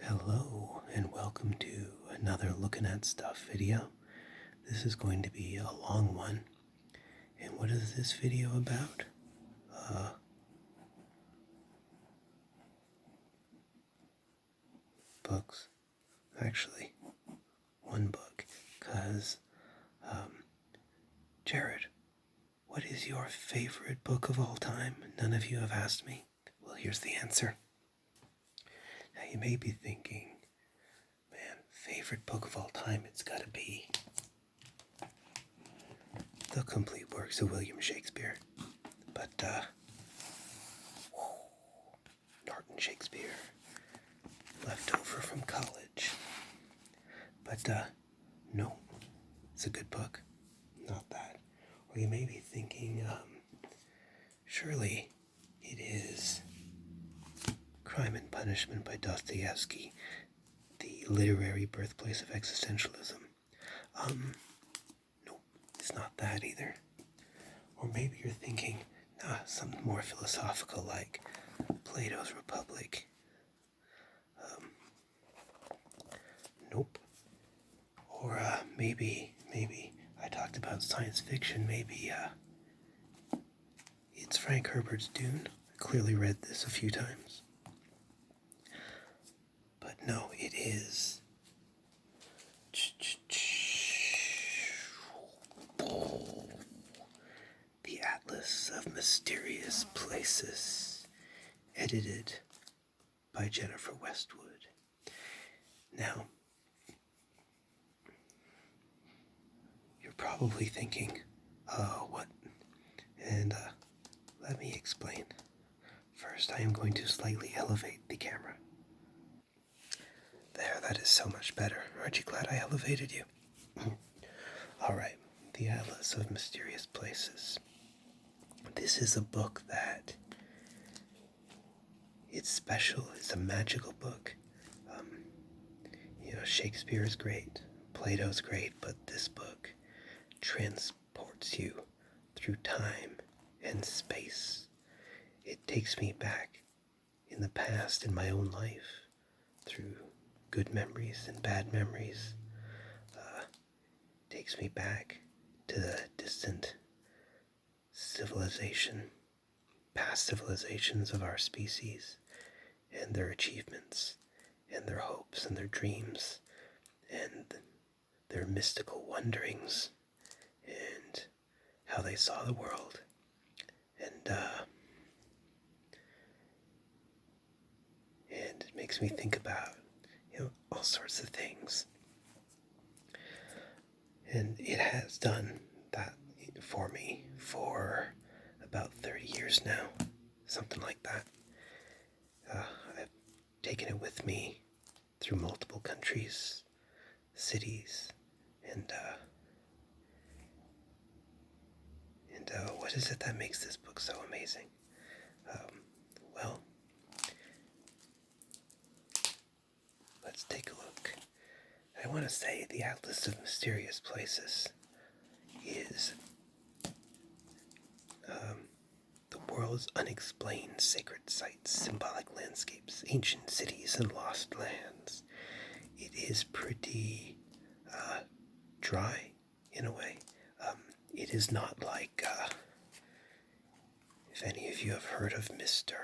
Hello and welcome to another Looking at Stuff video. This is going to be a long one. And what is this video about? Books. Actually, one book. Because, Jared, what is your favorite book of all time? None of you have asked me. Well, here's the answer. Now you may be thinking, man, favorite book of all time, it's gotta be The Complete Works of William Shakespeare. But, Norton Shakespeare, left over from college. But, no, it's a good book. Not that. Or you may be thinking, surely it is Crime and Punishment by Dostoevsky, the literary birthplace of existentialism. No, it's not that either. Or maybe you're thinking, something more philosophical like Plato's Republic. Nope. Or maybe I talked about science fiction. Maybe it's Frank Herbert's Dune. I clearly read this a few times. But no, it is The Atlas of Mysterious Places, edited by Jennifer Westwood. Now, you're probably thinking, what? And let me explain. First, I am going to slightly elevate the camera. There, that is so much better. Aren't you glad I elevated you? Alright, The Atlas of Mysterious Places. This is a book that, it's special, it's a magical book. Shakespeare is great, Plato's great, but this book transports you through time and space. It takes me back in the past in my own life through good memories and bad memories. Takes me back to the distant past civilizations of our species, and their achievements, and their hopes, and their dreams, and their mystical wonderings, and how they saw the world. And it makes me think about, all sorts of things. And it has done that for me for about 30 years now, something like that. I've taken it with me through multiple countries, cities, and what is it that makes this book so amazing? Well, let's take a look. I want to say The Atlas of Mysterious Places is the world's unexplained sacred sites, symbolic landscapes, ancient cities, and lost lands. It is pretty dry in a way. It is not like, if any of you have heard of Mr.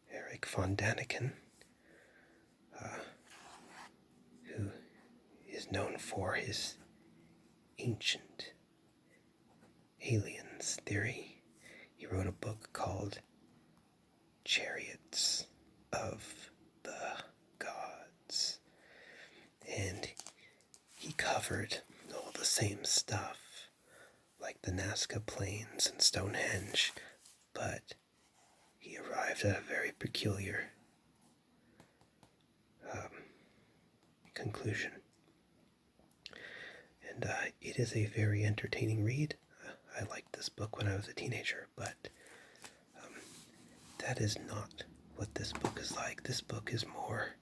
Eric von Daniken, who is known for his ancient aliens theory. He wrote a book called Chariots of the Gods, and he covered all the same stuff, like the Nazca Plains and Stonehenge, but he arrived at a very peculiar conclusion. And it is a very entertaining read. I liked this book when I was a teenager, but that is not what this book is like. This book is more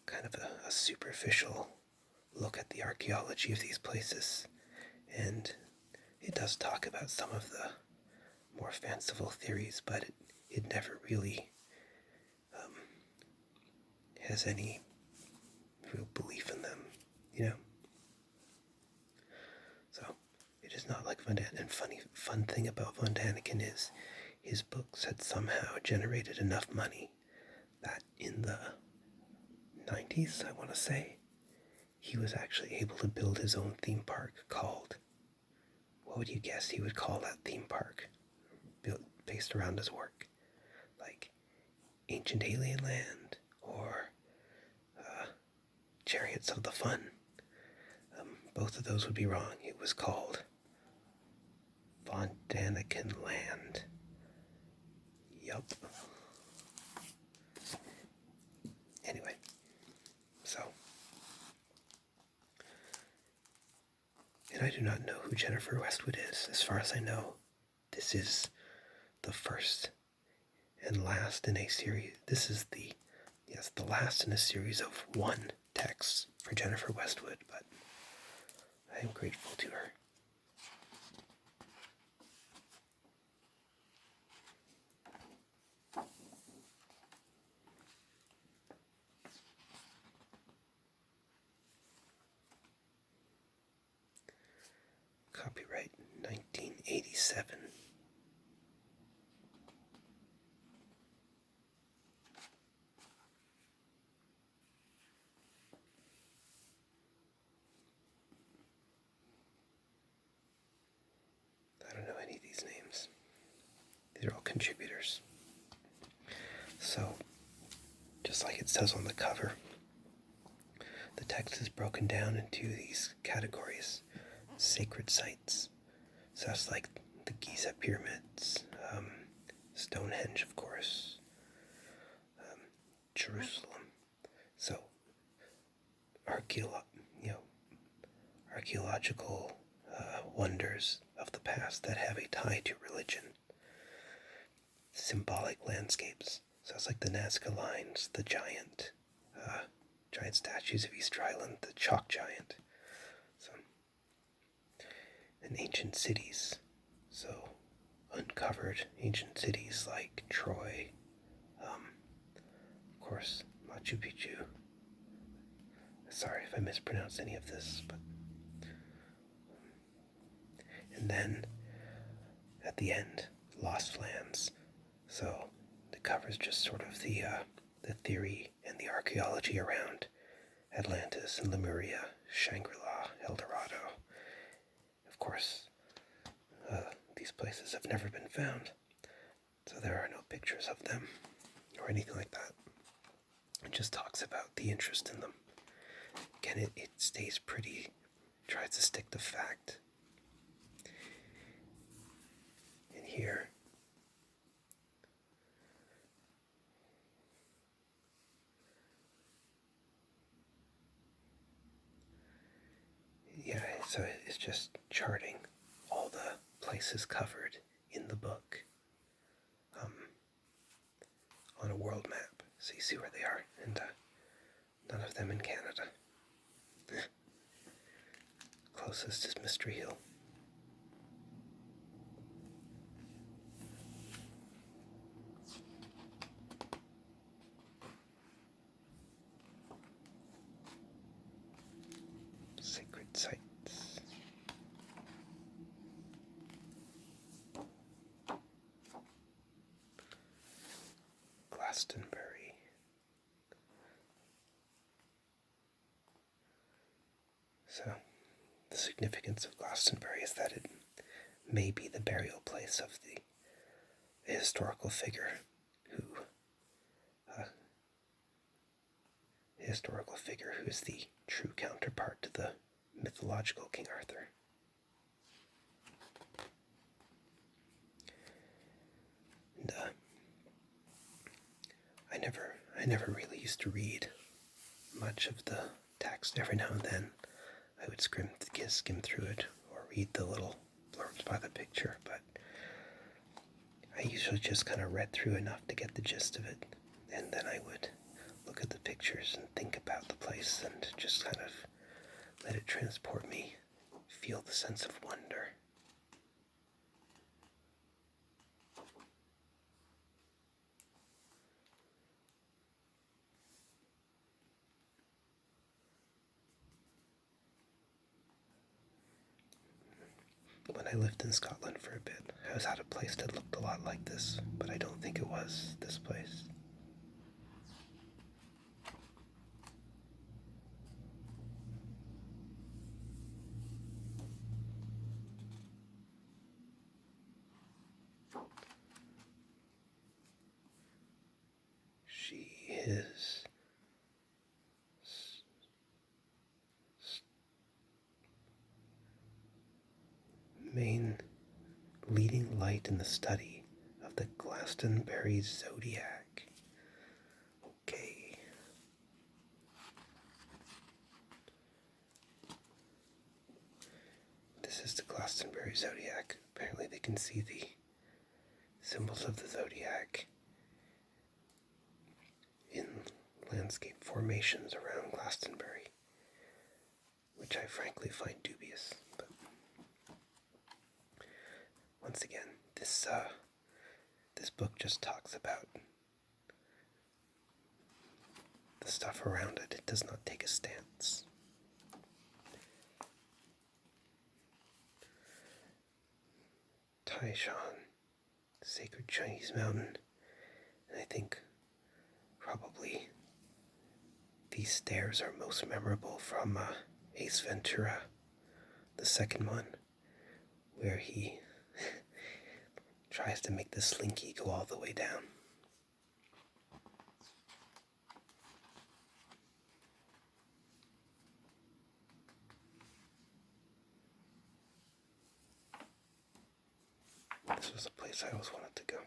kind of a superficial look at the archaeology of these places and it does talk about some of the more fanciful theories, but it never really has any real belief in them, you know? So, it is not like Von Daniken. And fun thing about Von Daniken is his books had somehow generated enough money that in the 90s, I want to say, he was actually able to build his own theme park called, what would you guess he would call that theme park based around his work? Like Ancient Alien Land or Chariots of the Fun. Both of those would be wrong. It was called Von Daniken Land. Yup. Anyway, so. And I do not know who Jennifer Westwood is. As far as I know, this is the first and last in a series. This is the last in a series of one text for Jennifer Westwood, but I am grateful to her. Copyright 1987. I don't know any of these names. These are all contributors. So, just like it says on the cover, the text is broken down into these categories. Sacred sites. So that's like the Giza pyramids, Stonehenge, of course, Jerusalem. So archaeological wonders of the past that have a tie to religion. Symbolic landscapes. So it's like the Nazca Lines, the giant statues of Easter Island, the chalk giant. So, and ancient cities. So uncovered ancient cities like Troy, of course, Machu Picchu. Sorry if I mispronounced any of this, but and then at the end, Lost Lands. So it covers just sort of the theory and the archaeology around Atlantis and Lemuria, Shangri-La, El Dorado. Of course, these places have never been found, so there are no pictures of them or anything like that. It just talks about the interest in them. Again, it stays pretty, tries to stick to fact. And here, yeah, so it's just charting all the places covered in the book on a world map, so you see where they are, and none of them in Canada. Closest is Mystery Hill. Sacred sites. Glastonbury. So, the significance of Glastonbury is that it may be the burial place of the historical figure who is the true counterpart to the mythological King Arthur. And I never really used to read much of the text. Every now and then I would skim through it or read the little blurbs by the picture, but I usually just kind of read through enough to get the gist of it, and then I would look at the pictures and think about the place and just kind of let it transport me, feel the sense of wonder. when I lived in Scotland for a bit, I was at a place that looked a lot like this, but I don't think it was this place. She is main leading light in the study of the Glastonbury Zodiac. Okay. This is the Glastonbury Zodiac. Apparently they can see the symbols of the zodiac in landscape formations around Glastonbury, which I frankly find dubious. But once again, this book just talks about the stuff around it. It does not take a stance. Taishan, sacred Chinese mountain, and I think probably these stairs are most memorable from Ace Ventura, the second one, where he tries to make the slinky go all the way down. This was a place I always wanted to go.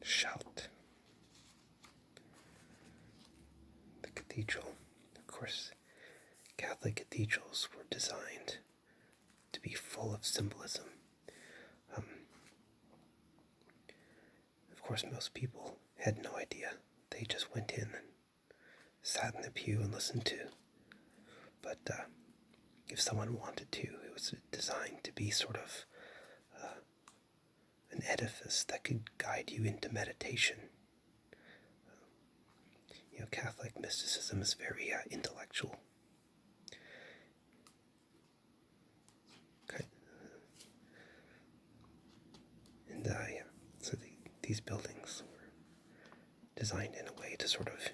Shout. The cathedral. Of course, Catholic cathedrals were designed to be full of symbolism. Of course, most people had no idea. They just went in and sat in the pew and listened to. But if someone wanted to, it was designed to be sort of an edifice that could guide you into meditation. Catholic mysticism is very intellectual. Okay. And so these buildings were designed in a way to sort of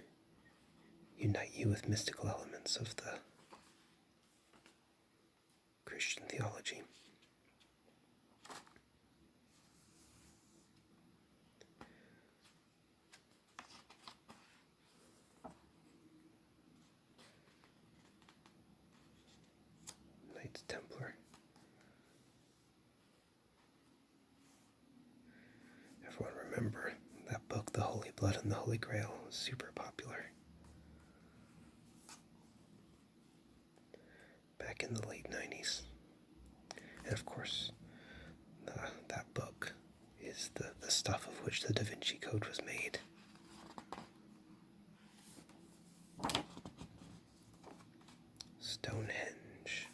unite you with mystical elements of the Christian theology. Knights Templar. Everyone remember that book, The Holy Blood and the Holy Grail, was super popular back in the late 90s. And of course, that book is the stuff of which the Da Vinci Code was made. Stonehenge.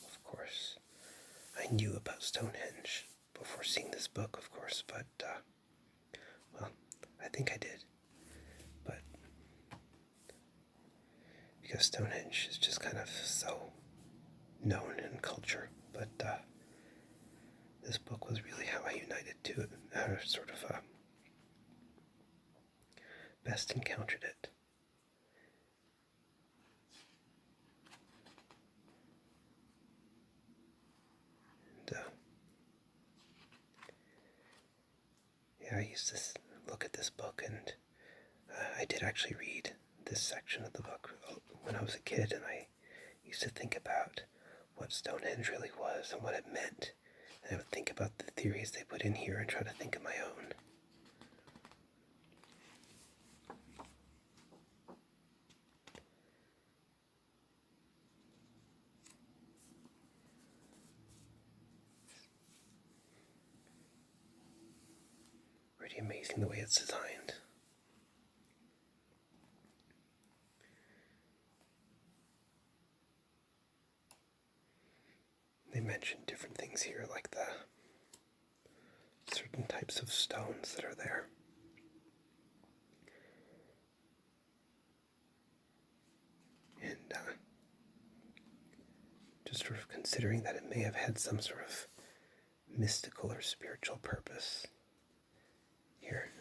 Of course, I knew about Stonehenge before seeing this book, of course, but, well, I think I did. But because Stonehenge is just kind of so known in culture, but this book was really how I united to it, sort of best encountered it. And I used to look at this book, and I did actually read this section of the book when I was a kid, and I used to think about what Stonehenge really was and what it meant. And I would think about the theories they put in here and try to think of my own. Pretty amazing the way it's designed. They mentioned different things here, like the certain types of stones that are there. considering that it may have had some sort of mystical or spiritual purpose. Here,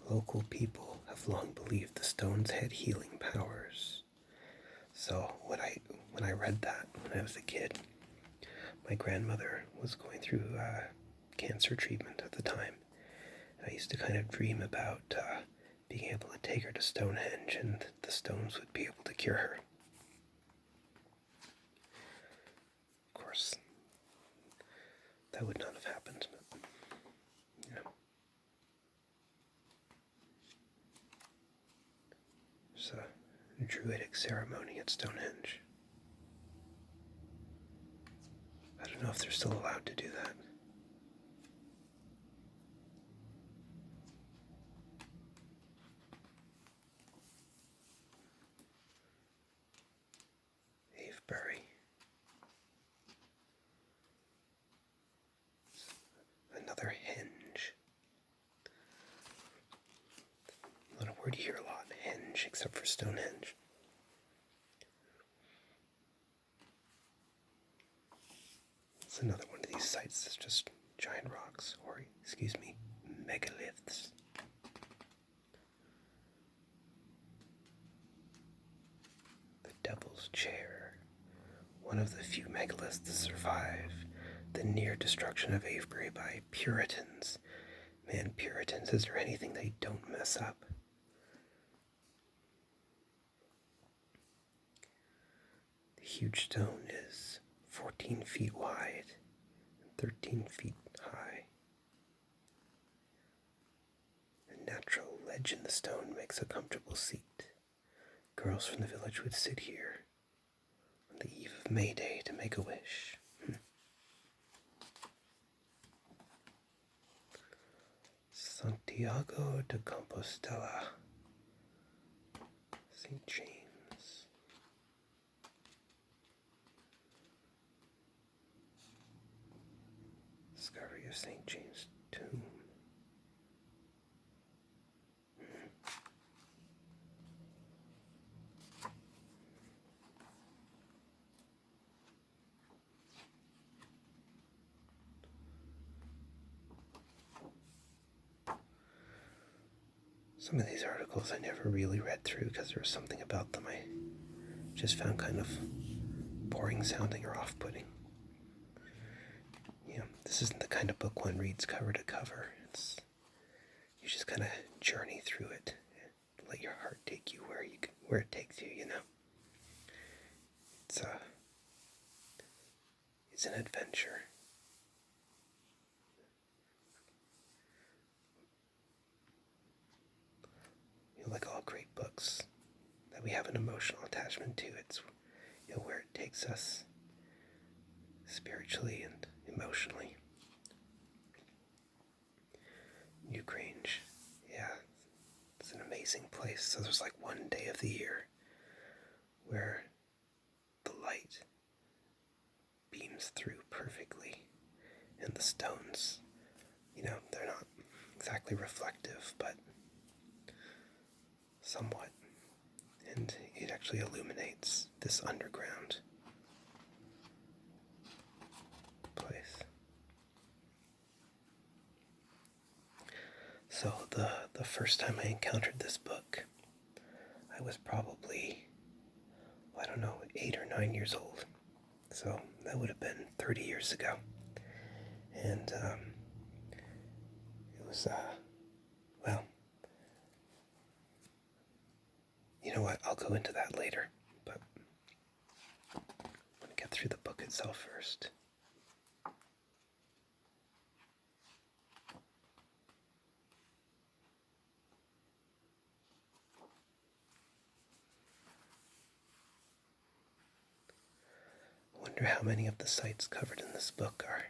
local people have long believed the stones had healing powers. So when I read that when I was a kid, my grandmother was going through cancer treatment at the time. And I used to kind of dream about being able to take her to Stonehenge and the stones would be able to cure her. Of course, that would not have happened. But, there's a druidic ceremony at Stonehenge. I don't know if they're still allowed to do that. Avebury. Another henge. Not a word you hear a lot, henge, except for Stonehenge. It's another one of these sites that's just giant rocks, or, megaliths. The Devil's Chair, one of the few megaliths to survive the near destruction of Avebury by Puritans. Man, Puritans, is there anything they don't mess up? The huge stone is 14 feet wide and 13 feet high. A natural ledge in the stone makes a comfortable seat. Girls from the village would sit here on the eve of May Day to make a wish. Santiago de Compostela, St. James. Discovery of St. James' tomb. Some of these articles I never really read through because there was something about them I just found kind of boring sounding or off-putting. This isn't the kind of book one reads cover to cover. You just kind of journey through it, let your heart take you where it takes you. It's an adventure. Like all great books that we have an emotional attachment to, it's where it takes us spiritually and emotionally. Newgrange, it's an amazing place. So there's like one day of the year where the light beams through perfectly and the stones, they're not exactly reflective, but somewhat, and it actually illuminates this underground place. So the first time I encountered this book, I was probably, 8 or 9 years old. So that would have been 30 years ago. And it was, you know what, I'll go into that later, but I want to get through the book itself first. I wonder how many of the sites covered in this book are,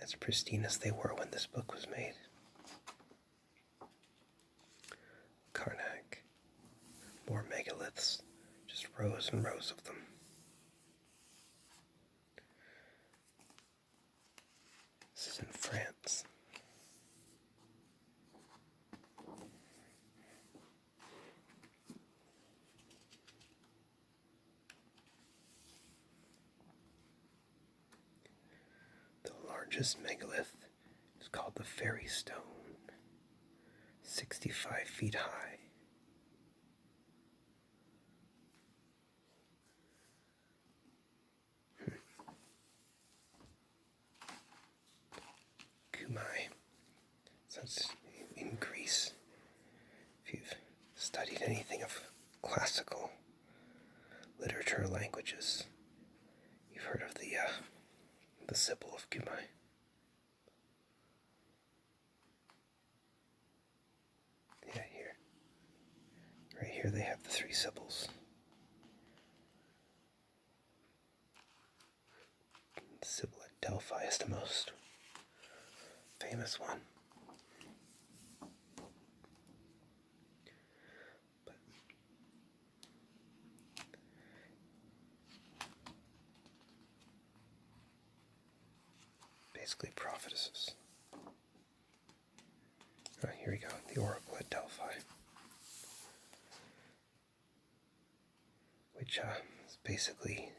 as pristine as they were when this book was made. Karnak. More megaliths, just rows and rows of them. This is in France. largest megalith is called the Fairy Stone, 65 feet high. Kumai. So it's in Greece. If you've studied anything of classical literature or languages, you've heard of the Sibyl of Kumai. Yeah, here. Right here they have the three Sibyls. The Sibyl at Delphi is the most famous one. But basically prophetesses. Oh, here we go, the Oracle at Delphi. Which is basically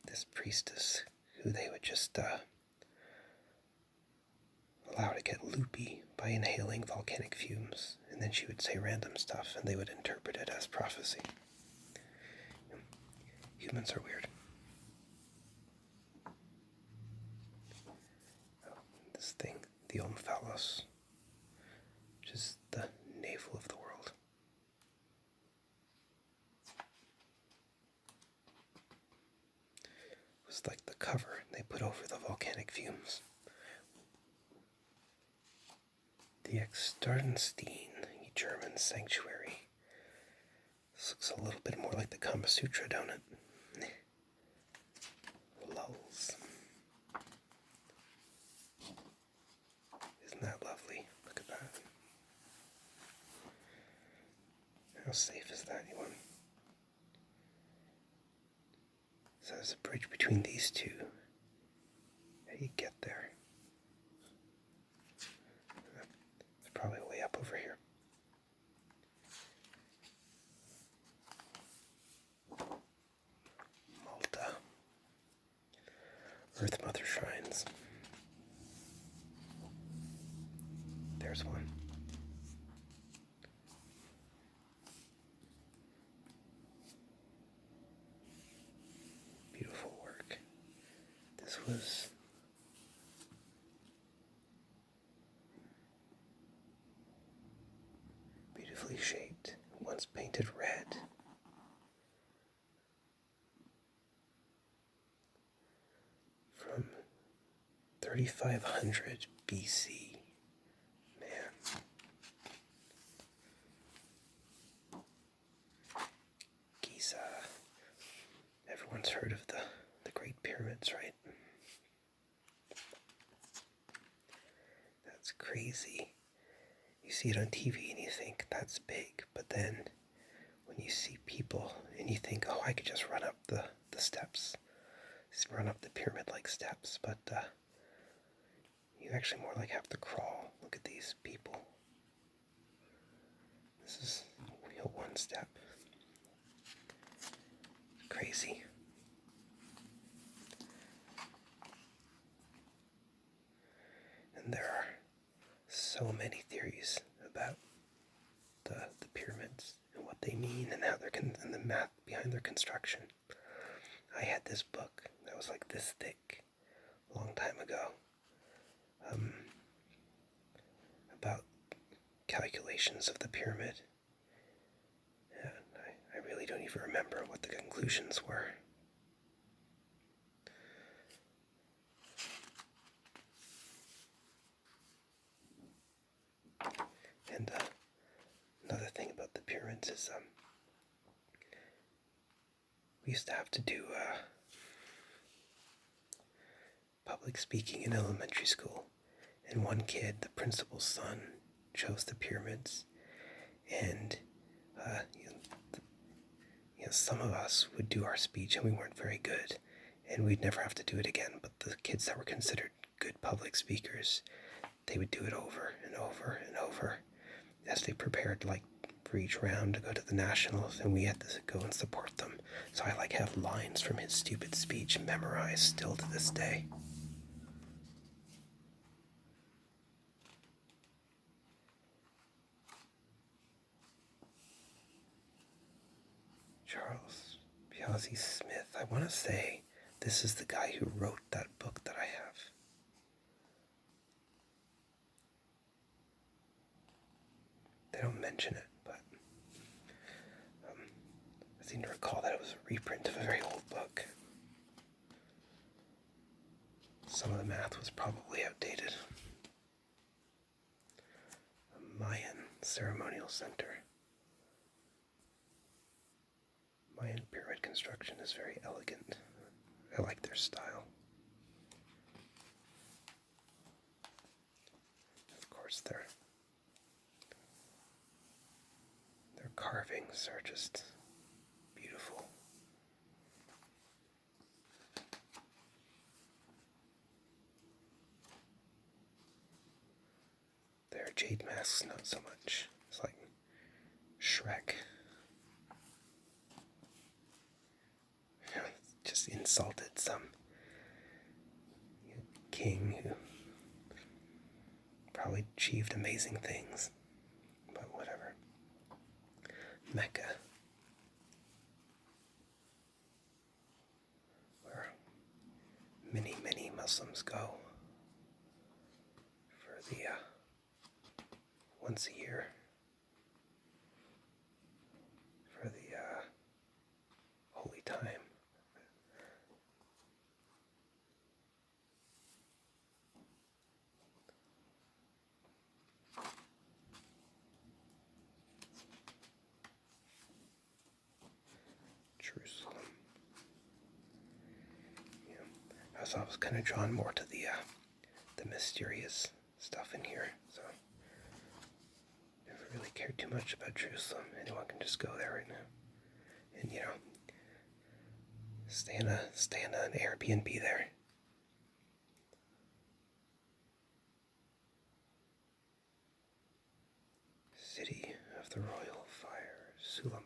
this priestess who they would just allow to get loopy by inhaling volcanic fumes, and then she would say random stuff and they would interpret it as prophecy. Humans are weird. Oh, this thing, the omphalos, which is the navel of the world. It was like the cover they put over the volcanic fumes. The Extartenstein, a German sanctuary. This looks a little bit more like the Kama Sutra, don't it? Lulls. Isn't that lovely? Look at that. How safe is that, anyone? So there's a bridge between these two. How do you get there? It's probably way up over here. Malta. Earth Mother Shrines. There's one. Beautiful work. This was beautifully shaped, once painted red. From 3500 BC. Man. Giza. Everyone's heard of the Great Pyramids, right? That's crazy. You see it on TV and you think that's big, but then when you see people and you think, oh, I could just run up the steps, just run up the pyramid-like steps, but you actually more like have to crawl. Look at these people. This is one step. Crazy. And there are so many theories about the pyramids and what they mean and how and the math behind their construction. I had this book that was like this thick a long time ago about calculations of the pyramid. And I really don't even remember what the conclusions were. And another thing about the pyramids is we used to have to do public speaking in elementary school. And one kid, the principal's son, chose the pyramids. And some of us would do our speech and we weren't very good. And we'd never have to do it again. But the kids that were considered good public speakers, they would do it over and over and over as they prepared for each round to go to the nationals, and we had to go and support them. So I have lines from his stupid speech memorized still to this day. Charles Piazzi Smith. I want to say this is the guy who wrote that book that I have. They don't mention it, but I seem to recall that it was a reprint of a very old book. Some of the math was probably outdated. A Mayan Ceremonial Center. Mayan pyramid construction is very elegant. I like their style. Of course, their carvings are just beautiful. Their jade masks, not so much. It's like Shrek. Just insulted some king who probably achieved amazing things, but whatever. Mecca, where many, many Muslims go for the once a year for the holy time. Jerusalem. Yeah, I was kind of drawn more to the mysterious stuff in here, so never really cared too much about Jerusalem. Anyone can just go there right now, and stay in an Airbnb there. City of the Royal Fire, Suleiman.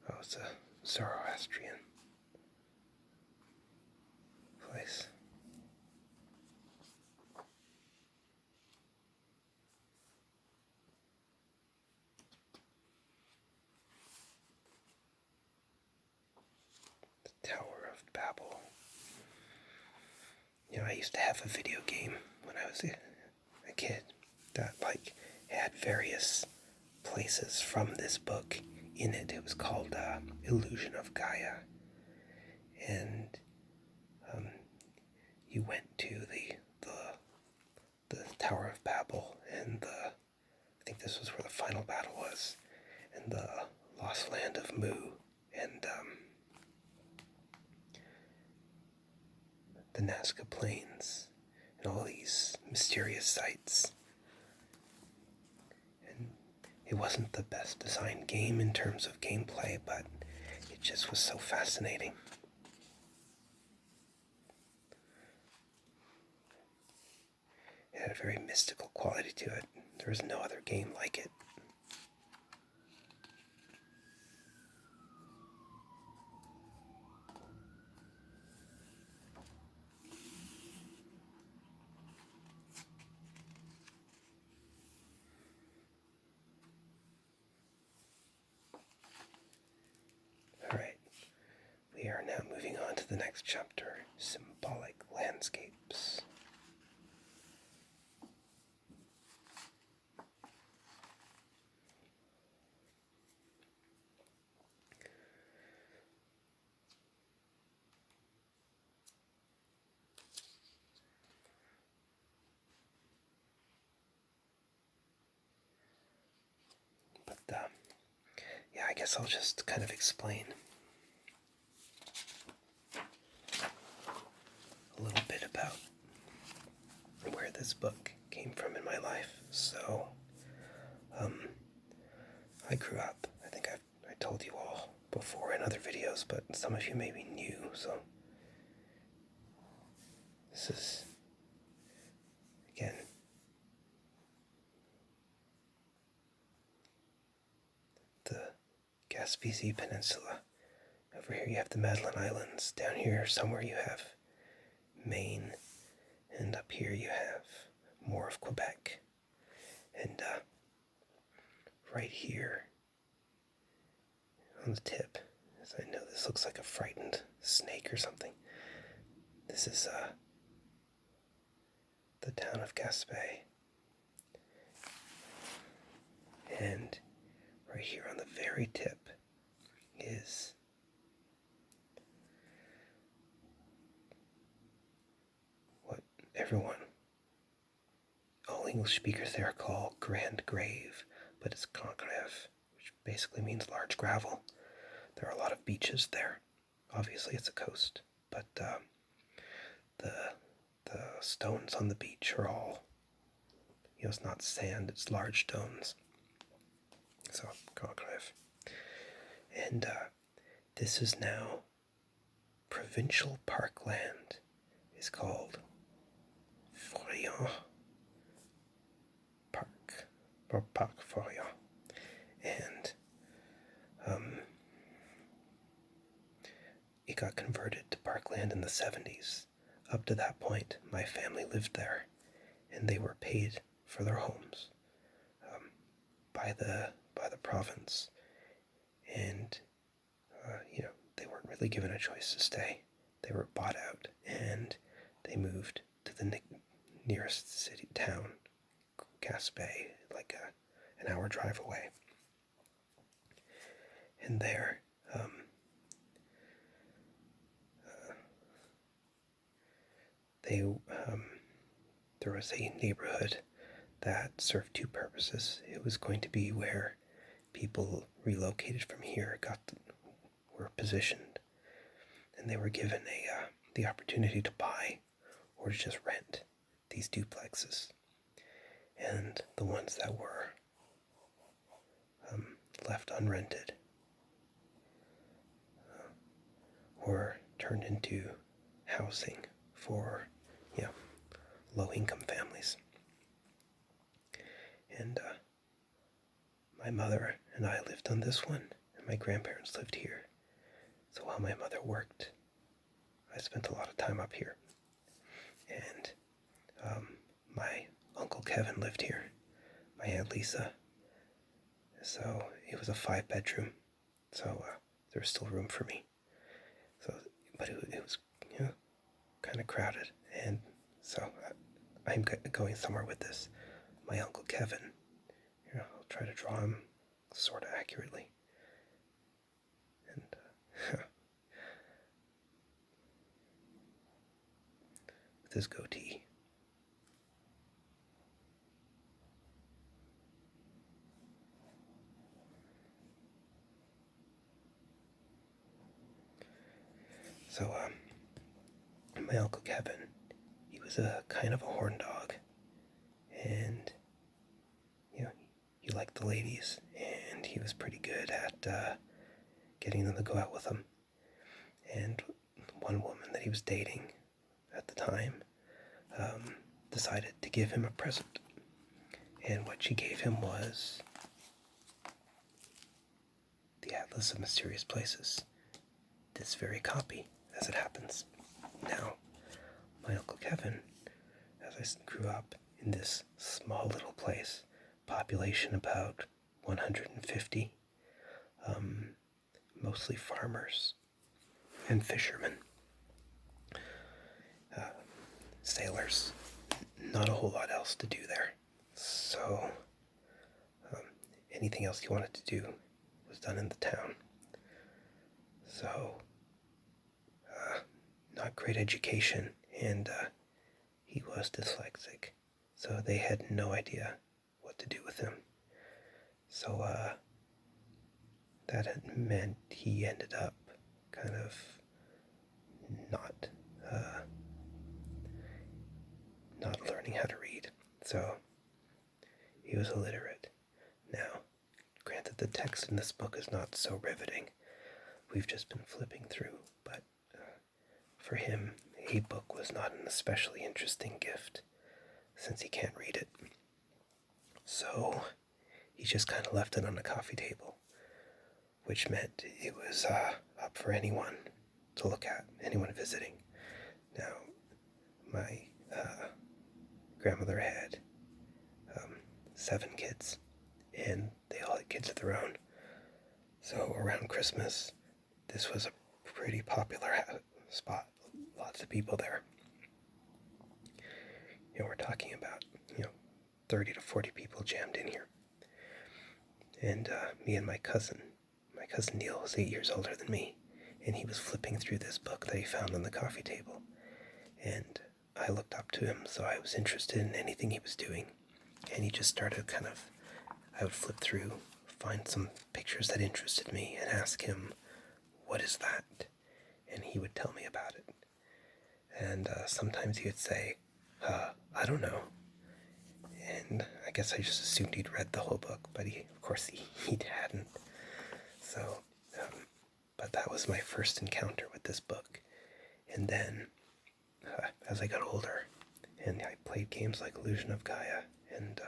Oh, it's a Zoroastrian place. The Tower of Babel. I used to have a video game when I was a kid that had various places from this book in it. It was called Illusion of Gaia, and you went to the Tower of Babel, and I think this was where the final battle was, and the lost land of Mu, and the Nazca Plains, and all these mysterious sites. And it wasn't the best designed game in terms of gameplay, but it just was so fascinating. It had a very mystical quality to it. There was no other game like it. Alright, we are now moving on to the next chapter, Symbolic Landscapes. But, I guess I'll just kind of explain a little bit about where this book came from in my life. So, I grew up, I think I told you all before in other videos, but some of you may be new, so this is, again, the Gaspésie Peninsula. Over here you have the Madeline Islands. Down here somewhere you have Maine. And up here you have more of Quebec. And right here on the tip, as I know this looks like a frightened snake or something, this is the town of Gaspé. And right here on the very tip is what all English speakers there call Grand Grave, but it's concrève, which basically means large gravel. There are a lot of beaches there. Obviously it's a coast, but the stones on the beach are all, it's not sand, it's large stones. So, concrève. And this is now provincial parkland. It's called Forêt Park, or Parc Forêt. And it got converted to parkland in the 70s. Up to that point, my family lived there, and they were paid for their homes by the province, and they weren't really given a choice to stay. They were bought out, and they moved to the nearest city town, Gaspé, like an hour drive away. And there, there was a neighborhood that served two purposes. It was going to be where people relocated from here were positioned, and they were given the opportunity to buy or to just rent these duplexes. And the ones that were left unrented were turned into housing for low-income families. And my mother and I lived on this one, and my grandparents lived here. So while my mother worked, I spent a lot of time up here. And my Uncle Kevin lived here, my Aunt Lisa. So it was a 5-bedroom, so there was still room for me. But it was kind of crowded, and so I'm going somewhere with this. My Uncle Kevin, I'll try to draw him sort of accurately. And with his goatee. So, my Uncle Kevin, he was a kind of a horn dog, and he liked the ladies, and he was pretty good at getting them to go out with him. And one woman that he was dating at the time decided to give him a present, and what she gave him was the Atlas of Mysterious Places, this very copy, as it happens. Now, my Uncle Kevin, as I grew up in this small little place, population about 150, mostly farmers and fishermen, sailors, not a whole lot else to do there. So anything else he wanted to do was done in the town. So not great education, and he was dyslexic, so they had no idea what to do with him. So that had meant he ended up kind of not learning how to read. So he was illiterate. Now, granted, the text in this book is not so riveting. We've just been flipping through, but for him, a book was not an especially interesting gift, since he can't read it. So he just kind of left it on the coffee table, which meant it was up for anyone to look at, anyone visiting. Now, my grandmother had 7 kids, and they all had kids of their own. So around Christmas, this was a pretty popular spot. Lots of people there. We're talking about, 30 to 40 people jammed in here. And me and my cousin Neil was 8 years older than me, and he was flipping through this book that he found on the coffee table. And I looked up to him, so I was interested in anything he was doing. And he just started I would flip through, find some pictures that interested me, and ask him, "What is that?" And he would tell me about it. And sometimes he would say, "I don't know." And I guess I just assumed he'd read the whole book, but of course he hadn't. So, but that was my first encounter with this book. And then, as I got older, and I played games like Illusion of Gaia, and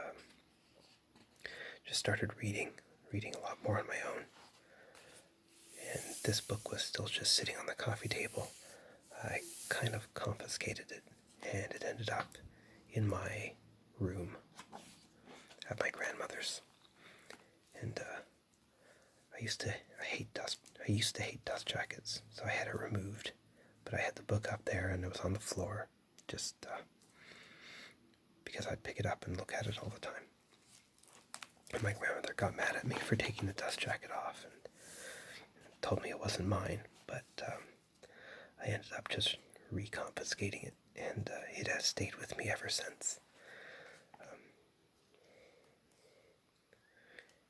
just started reading a lot more on my own. And this book was still just sitting on the coffee table. I kind of confiscated it, and it ended up in my room at my grandmother's. And I used to hate dust jackets, so I had it removed. But I had the book up there, and it was on the floor, just because I'd pick it up and look at it all the time. And my grandmother got mad at me for taking the dust jacket off and told me it wasn't mine, but I ended up just reconfiscating it, and it has stayed with me ever since.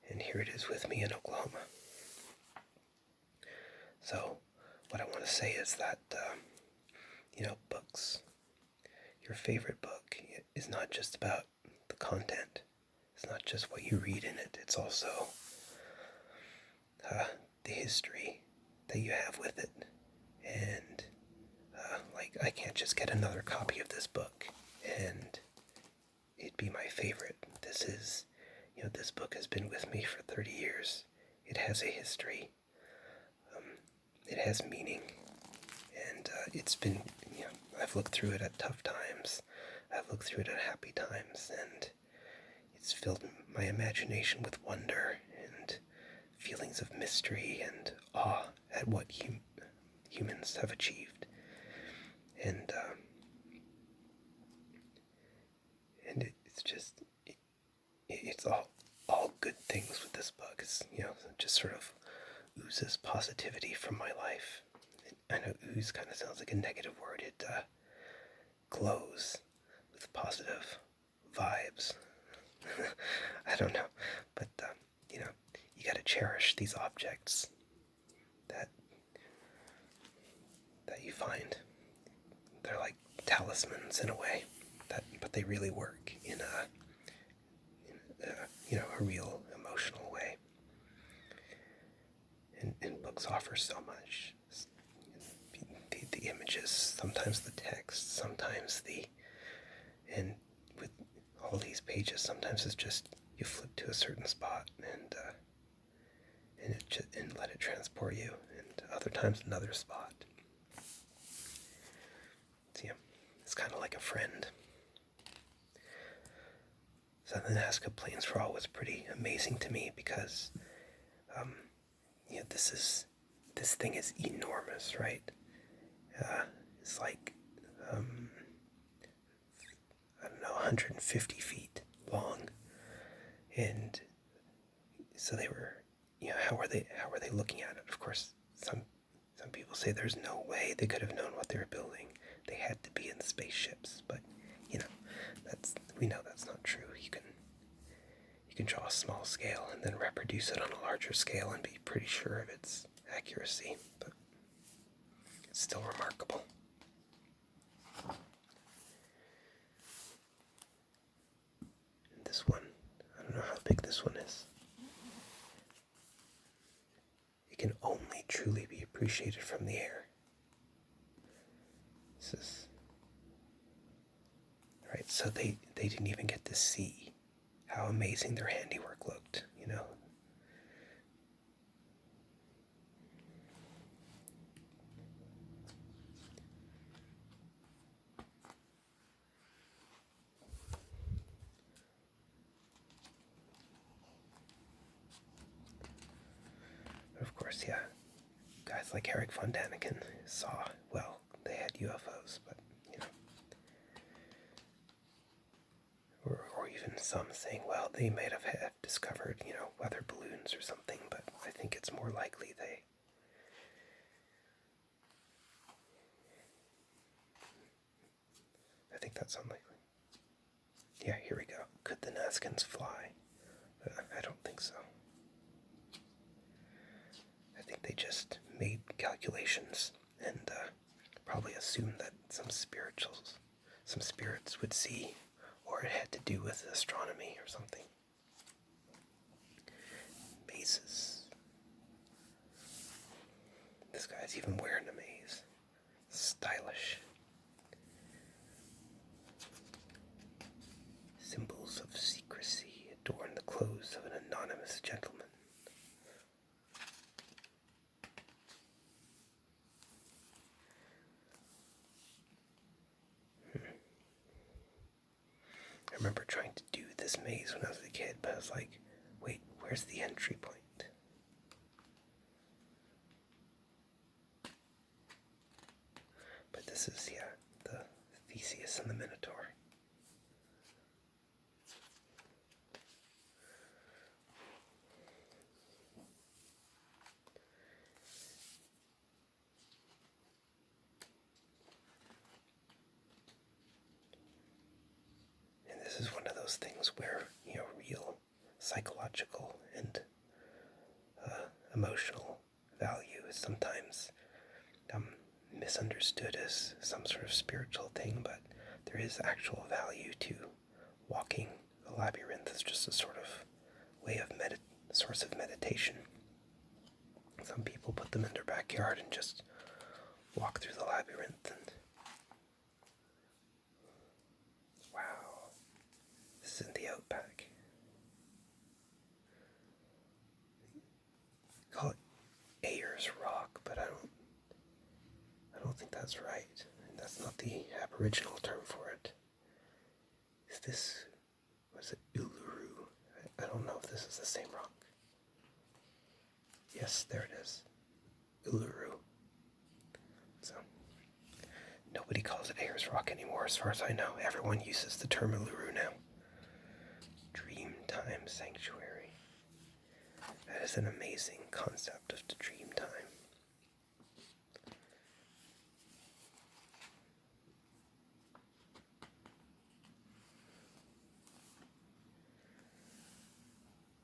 And here it is with me in Oklahoma. So, what I want to say is that, books, your favorite book is not just about the content. It's not just what you read in it. It's also the history that you have with it. And, I can't just get another copy of this book and it'd be my favorite. This book has been with me for 30 years. It has a history. It has meaning. And it's been, I've looked through it at tough times. I've looked through it at happy times. And it's filled my imagination with wonder and feelings of mystery and awe at what humans have achieved. And it's just, it's all good things with this book. It's, just sort of oozes positivity from my life. I know ooze kind of sounds like a negative word. It glows with positive vibes. I don't know, but you gotta cherish these objects that you find. They're like talismans in a way, but they really work in a real emotional way. And books offer so much. The images, sometimes the text, sometimes and with all these pages, sometimes it's just you flip to a certain spot and let it transport you, and other times another spot. It's kind of like a friend. So the Nazca Plains were always pretty amazing to me because, this thing is enormous, right? It's like, 150 feet long, and so they were, how were they looking at it? Of course, some people say there's no way they could have known what they were building. They had to be in spaceships, but we know that's not true. You can draw a small scale and then reproduce it on a larger scale and be pretty sure of its accuracy, but it's still remarkable. And this one, I don't know how big this one is. It can only truly be appreciated from the air. Right, so they didn't even get to see how amazing their handiwork looked, it's like Eric von Daniken saw, well, they had UFOs, but, or even some saying, well, they might have discovered, weather balloons or something, but I think it's more likely I think that's unlikely. Yeah, here we go. Could the Nazcans fly? I don't think so. I think they just made calculations and probably assumed that some spirits would see, or it had to do with astronomy or something. Mazes. This guy's even wearing a maze. Stylish. Symbols of secrecy adorn the clothes of an anonymous gentleman. I remember trying to do this maze when I was a kid, but I was like, wait, where's the entry point? But this is, the Theseus and the Minotaur. And this is one of those things where, real psychological and emotional value is sometimes misunderstood as some sort of spiritual thing, but there is actual value to walking a labyrinth as just a sort of way of source of meditation. Some people put them in their backyard and just walk through the labyrinth and wow, this is in the outback. Call it Ayers Rock, but I don't think that's right. And that's not the Aboriginal term for it. Is this, was it Uluru? I don't know if this is the same rock. Yes, there it is. Uluru. So, nobody calls it Ayers Rock anymore as far as I know. Everyone uses the term Uluru now. Dreamtime Sanctuary. That is an amazing concept of the dream time.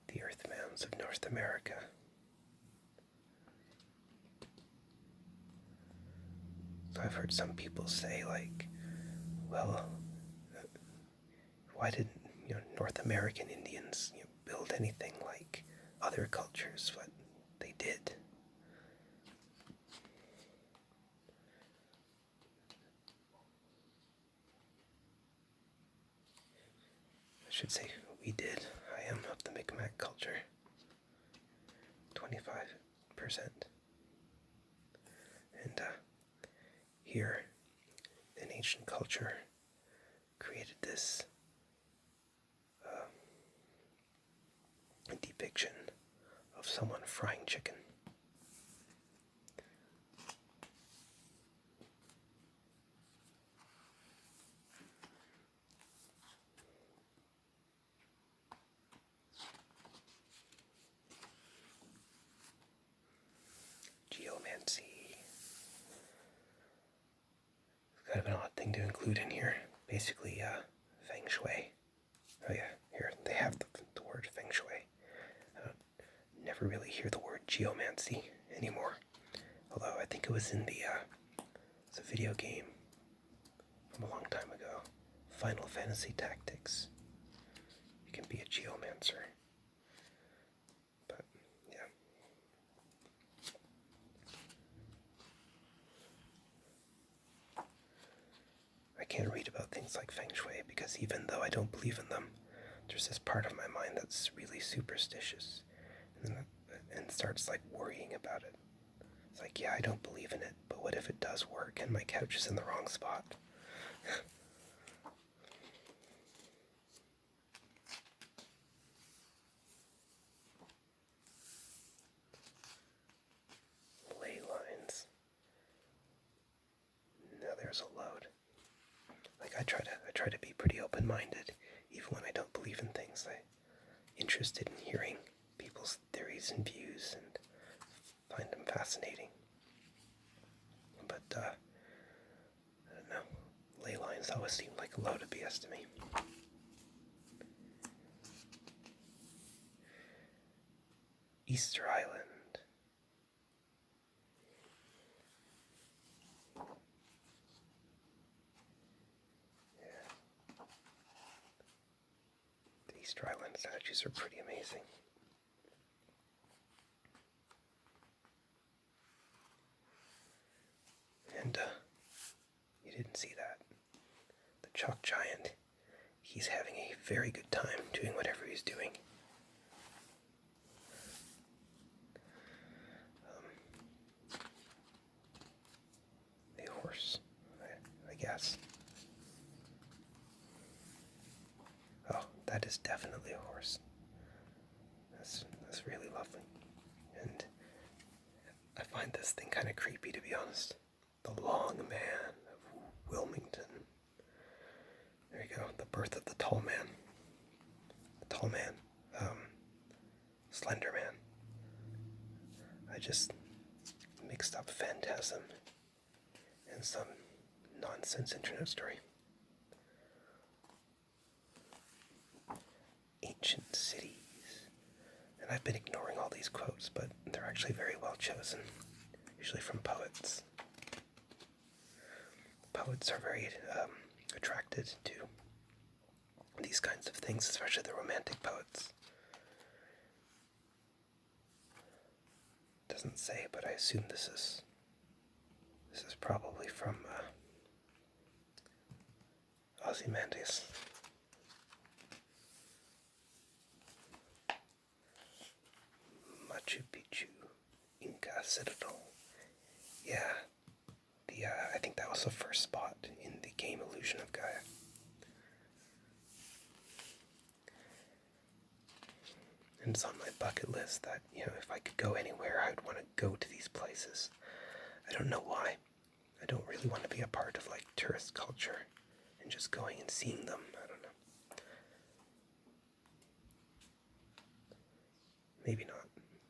The Earth Mounds of North America. So I've heard some people say, like, well, why didn't North American Indians build anything like other cultures? But they did. I should say we did. I am of the Mi'kmaq culture. 25%. And here, an ancient culture created this depiction of someone frying chicken. Geomancy. It's kind of an odd thing to include in here. Basically, feng shui. Oh yeah, here, they have the word feng shui. Never really hear the word geomancy anymore. Although I think it was in it's a video game from a long time ago. Final Fantasy Tactics. You can be a geomancer. But, yeah. I can't read about things like feng shui because even though I don't believe in them, there's this part of my mind that's really superstitious. And starts like worrying about it. It's like, yeah, I don't believe in it, but what if it does work and my couch is in the wrong spot? Ley lines. rest of me. Easter Island. The Easter Island statues are pretty amazing. And you didn't see that. The chalk giant, he's having a very good time doing whatever he's doing. The horse, I guess. Oh, that is definitely a horse. That's really lovely. And I find this thing kind of creepy, to be honest. The Long Man of Wilmington. There you go, the birth of the tall man. The tall man. Slender Man. I just mixed up phantasm and some nonsense internet story. Ancient cities. And I've been ignoring all these quotes, but they're actually very well chosen, usually from poets. Poets are very attracted to these kinds of things, especially the romantic poets. Doesn't say, but I assume this is probably from Ozymandias. Machu Picchu, Inca Citadel. Yeah, I think that was the first spot in the game Illusion of Gaia. And it's on my bucket list that, if I could go anywhere, I would want to go to these places. I don't know why. I don't really want to be a part of, tourist culture and just going and seeing them. I don't know. Maybe not.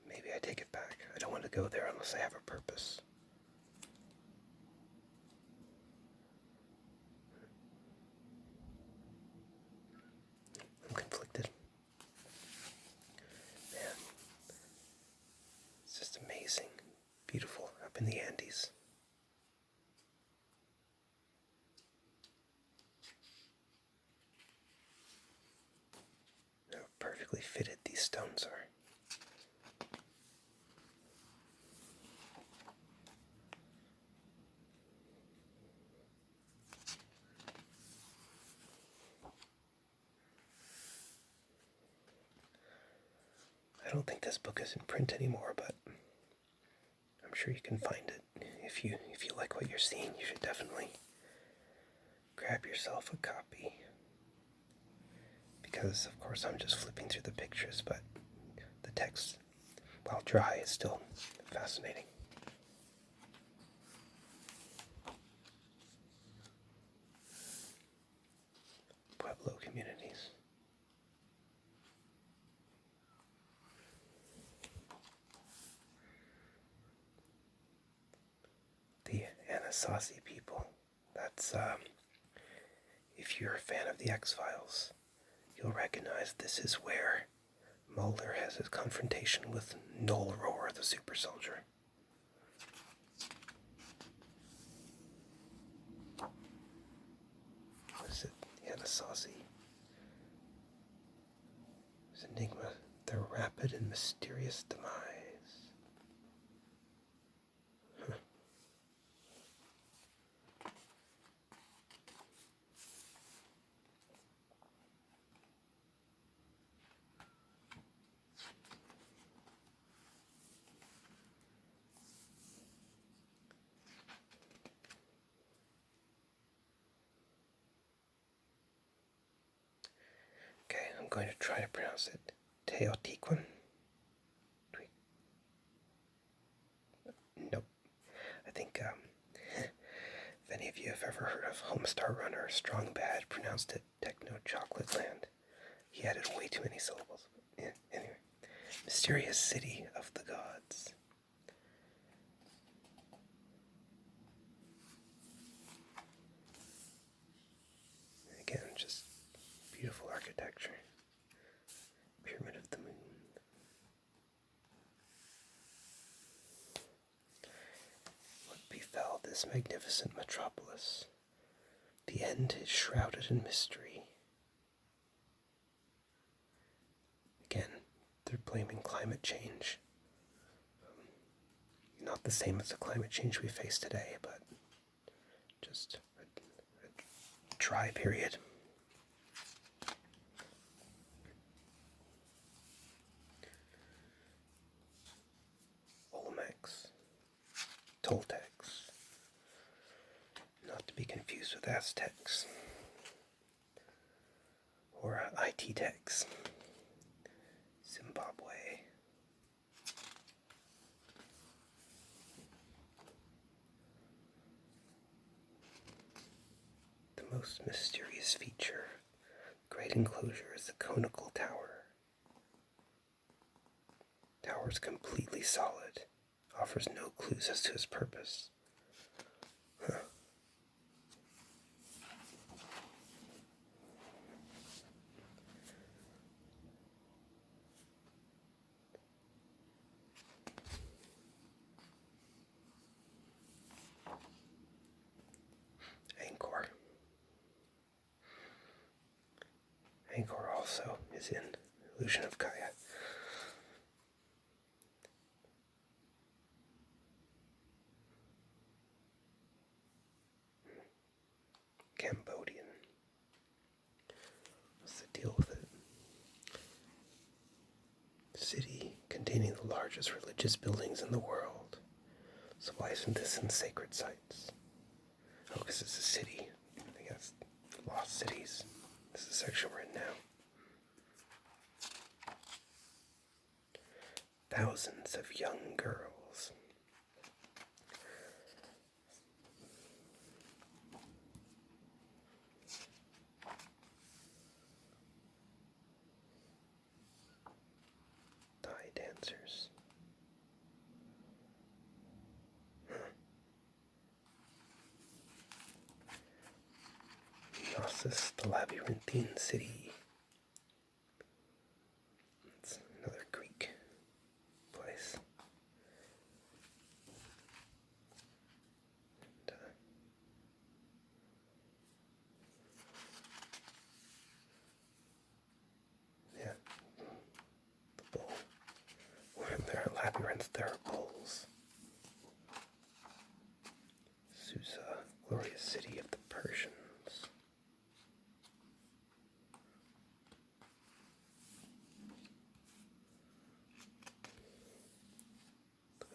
Maybe I take it back. I don't want to go there unless I have a purpose. I'm conflicted. Man, it's just amazing, beautiful up in the Andes. How perfectly fitted these stones are. I don't think this book is in print anymore, but I'm sure you can find it. If you like what you're seeing, you should definitely grab yourself a copy. Because, of course, I'm just flipping through the pictures, but the text, while dry, is still fascinating. Pueblo communities. The Anasazi people. That's, if you're a fan of the X-Files, you'll recognize this is where Mulder has his confrontation with Noel Rohr, the super soldier. What is it? The Anasazi. This enigma, their rapid and mysterious demise. Okay, I'm going to try to pronounce it. Teotihuacan? Nope. I think, if any of you have ever heard of Homestar Runner, Strong Bad pronounced it Techno Chocolate Land. He added way too many syllables. Yeah, anyway. Mysterious City of the Gods. Again, just this magnificent metropolis. The end is shrouded in mystery. Again, they're blaming climate change. Not the same as the climate change we face today, but just a dry period. Olmecs, Toltecs, not to be confused with Aztecs, or IT techs, Zimbabwe. The most mysterious feature, the great enclosure, is the conical tower. Tower is completely solid, offers no clues as to its purpose. Angkor also is in Illusion of Gaia. Cambodian. What's the deal with it? City containing the largest religious buildings in the world. So why isn't this in sacred sites? Oh, because it's a city. I guess lost cities. This is the section we're in now. Thousands of young girls. Thai dancers. Knossos, the labyrinthine city. It's another Greek place. And, yeah, the bull. Where there are labyrinths, there are bulls. Susa, glorious city of the Persians.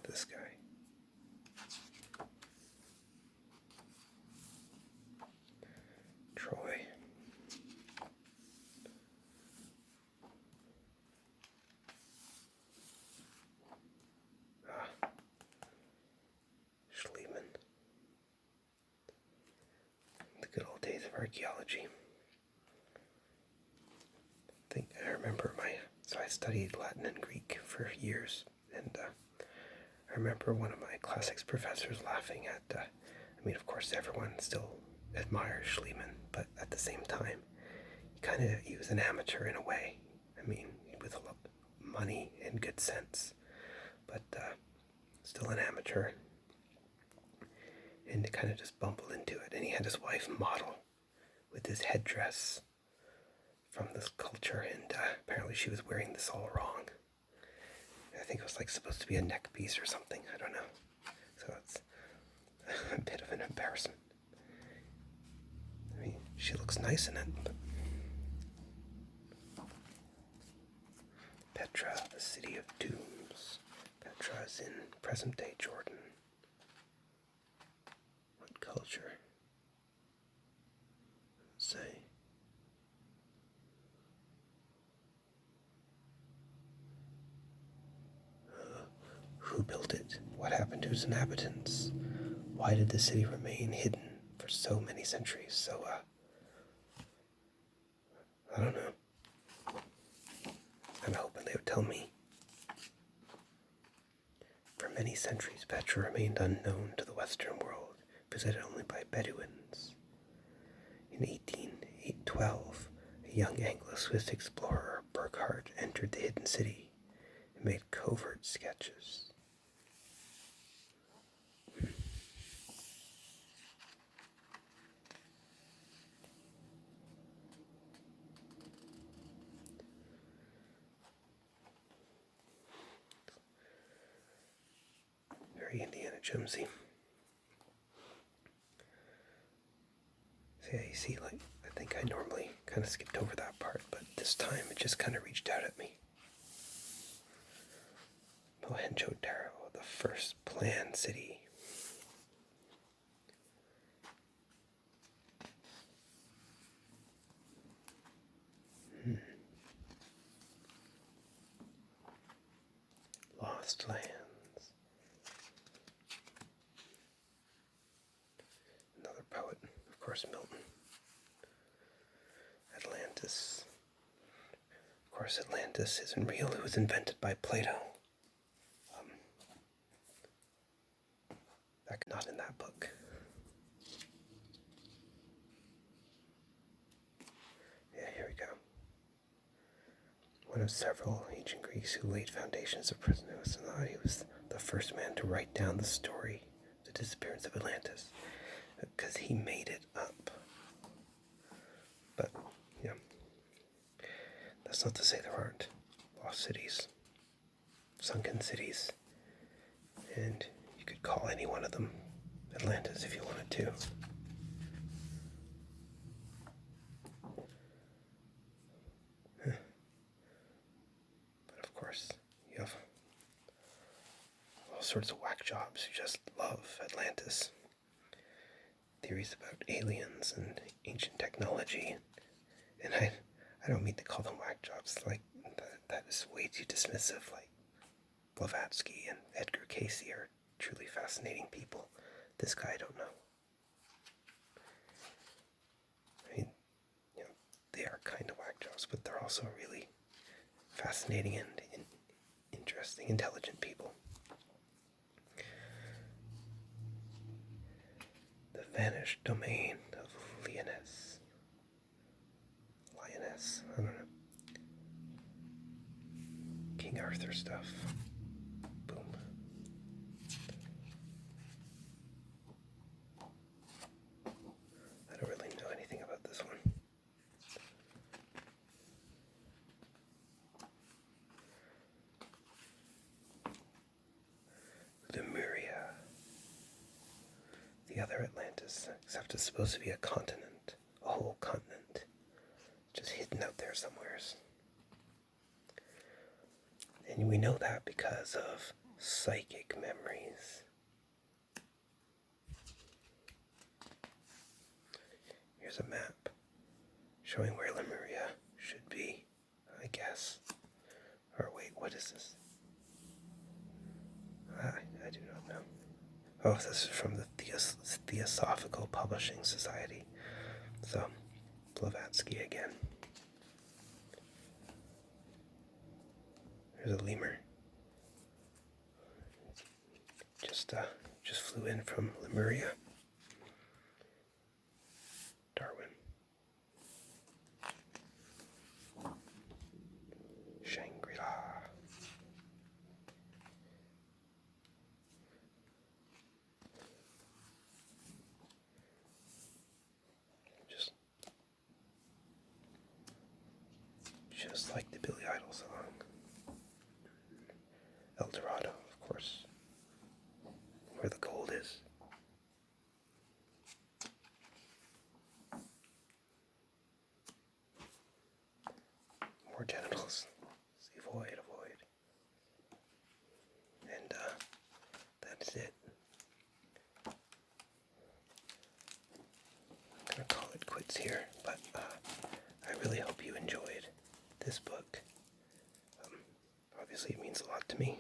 This guy. Troy. Schliemann. The good old days of archaeology. I remember so I studied Latin and Greek for years, and I remember one of my classics professors laughing at, of course everyone still admires Schliemann, but at the same time, he was an amateur in a way. With a lot of money and good sense, but still an amateur. And kind of just bumbled into it, and he had his wife model with his headdress from this culture, and apparently she was wearing this all wrong. I think it was supposed to be a neck piece or something, I don't know. So it's a bit of an embarrassment. She looks nice in it, but Petra, the city of tombs. Petra is in present-day Jordan. What culture? Let's say. Who built it? What happened to its inhabitants? Why did the city remain hidden for so many centuries? So, I don't know. I'm hoping they would tell me. For many centuries, Petra remained unknown to the Western world, visited only by Bedouins. In 1812, a young Anglo-Swiss explorer, Burckhardt, entered the hidden city and made covert sketches. Very Indiana Jonesy. So yeah, you see, like, I think I normally kind of skipped over that part, but this time it just kind of reached out at me. Mohenjo-Daro, the first planned city. Lost lands. Another poet, of course, Milton. Atlantis. Of course, Atlantis isn't real. It was invented by Plato. Not in that book. Yeah, here we go. One of several ancient Greeks who laid foundations of Christianity, he was the first man to write down the story, the disappearance of Atlantis, because he made it up. But, yeah, that's not to say there aren't lost cities, sunken cities, and you could call any one of them Atlantis if you wanted to. But of course, you have all sorts of whack jobs who just love Atlantis. Theories about aliens and ancient technology. And I don't mean to call them whack jobs. Like, that is way too dismissive. Like, Blavatsky and Edgar Cayce are truly fascinating people. This guy, I don't know. I mean, you know, they are kind of whack jobs, but they're also really fascinating and interesting, intelligent people. The vanished domain of Lioness, I don't know. King Arthur stuff. Boom. I don't really know anything about this one. Lemuria. The other Atlantis, except it's supposed to be a continent, a whole continent, just hidden out there somewheres. And we know that because of psychic memories. Here's a map showing where Lemuria should be, I guess. Or wait, what is this? I do not know. Oh, this is from the Theosophical Publishing Society. So, Blavatsky again. There's a lemur. Just flew in from Lemuria. Darwin. Shangri-La. Just like the Billy Idol song. El Dorado, of course, where the gold is. More genitals. See, avoid. And that's it. I'm gonna call it quits here, but I really hope you enjoyed this book. Obviously it means a lot to me,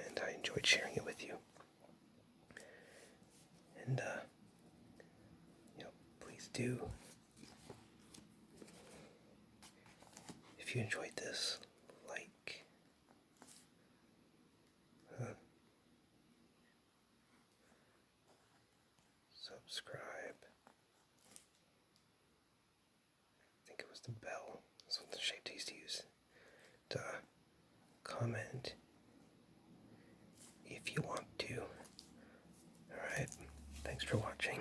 and I enjoyed sharing it with you. And, please do, if you enjoyed this, like, subscribe. I think it was the bell. That's what the shape I used to use. Comment if you want to. Alright, thanks for watching.